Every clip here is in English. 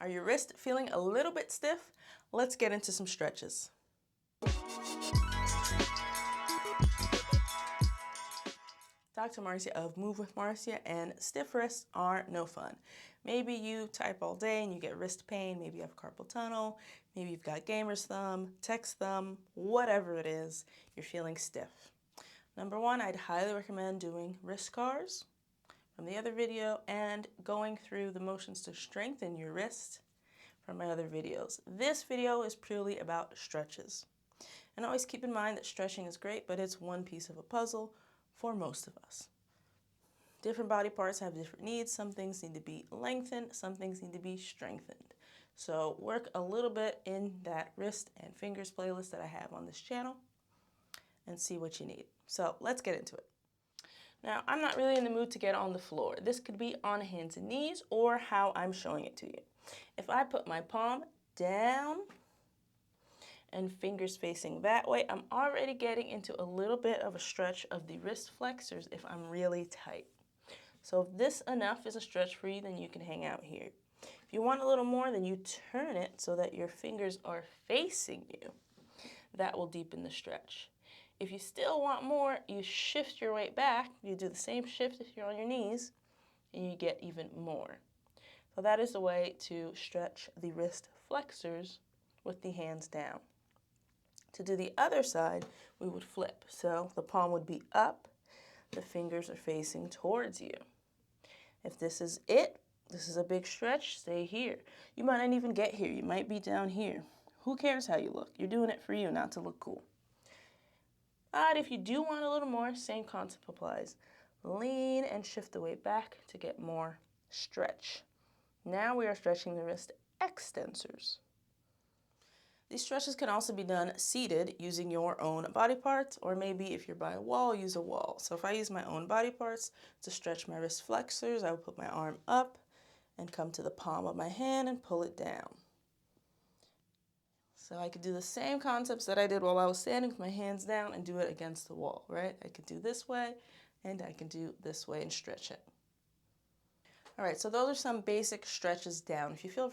Are your wrists feeling a little bit stiff? Let's get into some stretches. Dr. Marcia of Move with Marcia, and stiff wrists are no fun. Maybe you type all day and you get wrist pain, maybe you have carpal tunnel, maybe you've got gamer's thumb, text thumb, whatever it is, you're feeling stiff. Number one, I'd highly recommend doing wrist cars from the other video and going through the motions to strengthen your wrist from my other videos. This video is purely about stretches. And always keep in mind that stretching is great, but it's one piece of a puzzle for most of us. Different body parts have different needs. Some things need to be lengthened, some things need to be strengthened. So work a little bit in that wrist and fingers playlist that I have on this channel and see what you need. So let's get into it. Now, I'm not really in the mood to get on the floor. This could be on hands and knees or how I'm showing it to you. If I put my palm down and fingers facing that way, I'm already getting into a little bit of a stretch of the wrist flexors if I'm really tight. So if this enough is a stretch for you, then you can hang out here. If you want a little more, then you turn it so that your fingers are facing you. That will deepen the stretch. If you still want more, you shift your weight back. You do the same shift if you're on your knees, and you get even more. So that is the way to stretch the wrist flexors with the hands down. To do the other side, we would flip. So the palm would be up, the fingers are facing towards you. If this is it, this is a big stretch, stay here. You might not even get here, you might be down here. Who cares how you look? You're doing it for you, not to look cool. But if you do want a little more, same concept applies. Lean and shift the weight back to get more stretch. Now we are stretching the wrist extensors. These stretches can also be done seated using your own body parts, or maybe if you're by a wall, use a wall. So if I use my own body parts to stretch my wrist flexors, I would put my arm up and come to the palm of my hand and pull it down. So I could do the same concepts that I did while I was standing with my hands down and do it against the wall, right? I could do this way and I can do this way and stretch it. All right, so those are some basic stretches down. If you feel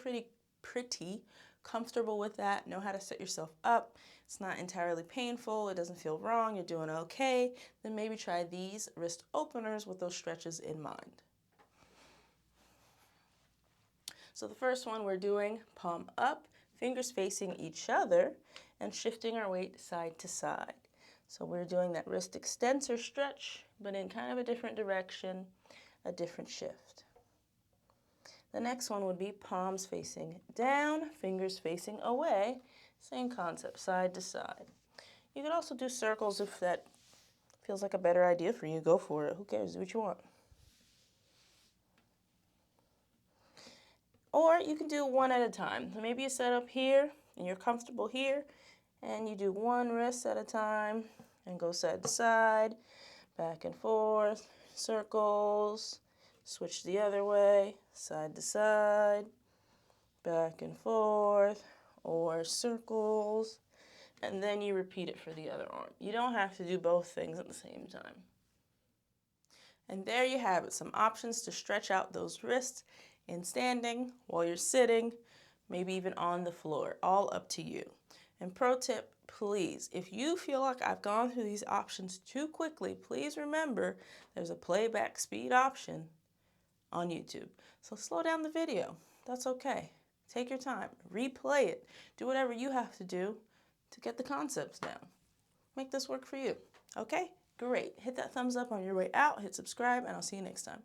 pretty comfortable with that, know how to set yourself up, it's not entirely painful, it doesn't feel wrong, you're doing okay, then maybe try these wrist openers with those stretches in mind. So the first one, we're doing palm up, fingers facing each other, and shifting our weight side to side. So we're doing that wrist extensor stretch, but in kind of a different direction, a different shift. The next one would be palms facing down, fingers facing away, same concept, side to side. You could also do circles if that feels like a better idea for you, go for it, who cares, do what you want. Or you can do one at a time. Maybe you set up here and you're comfortable here and you do one wrist at a time and go side to side, back and forth, circles, switch the other way, side to side, back and forth, or circles, and then you repeat it for the other arm. You don't have to do both things at the same time. And there you have it, some options to stretch out those wrists in standing, while you're sitting, maybe even on the floor, all up to you. And pro tip, please, if you feel like I've gone through these options too quickly, please remember there's a playback speed option on YouTube. So slow down the video, that's okay. Take your time, replay it, do whatever you have to do to get the concepts down. Make this work for you, okay? Great, hit that thumbs up on your way out, hit subscribe, and I'll see you next time.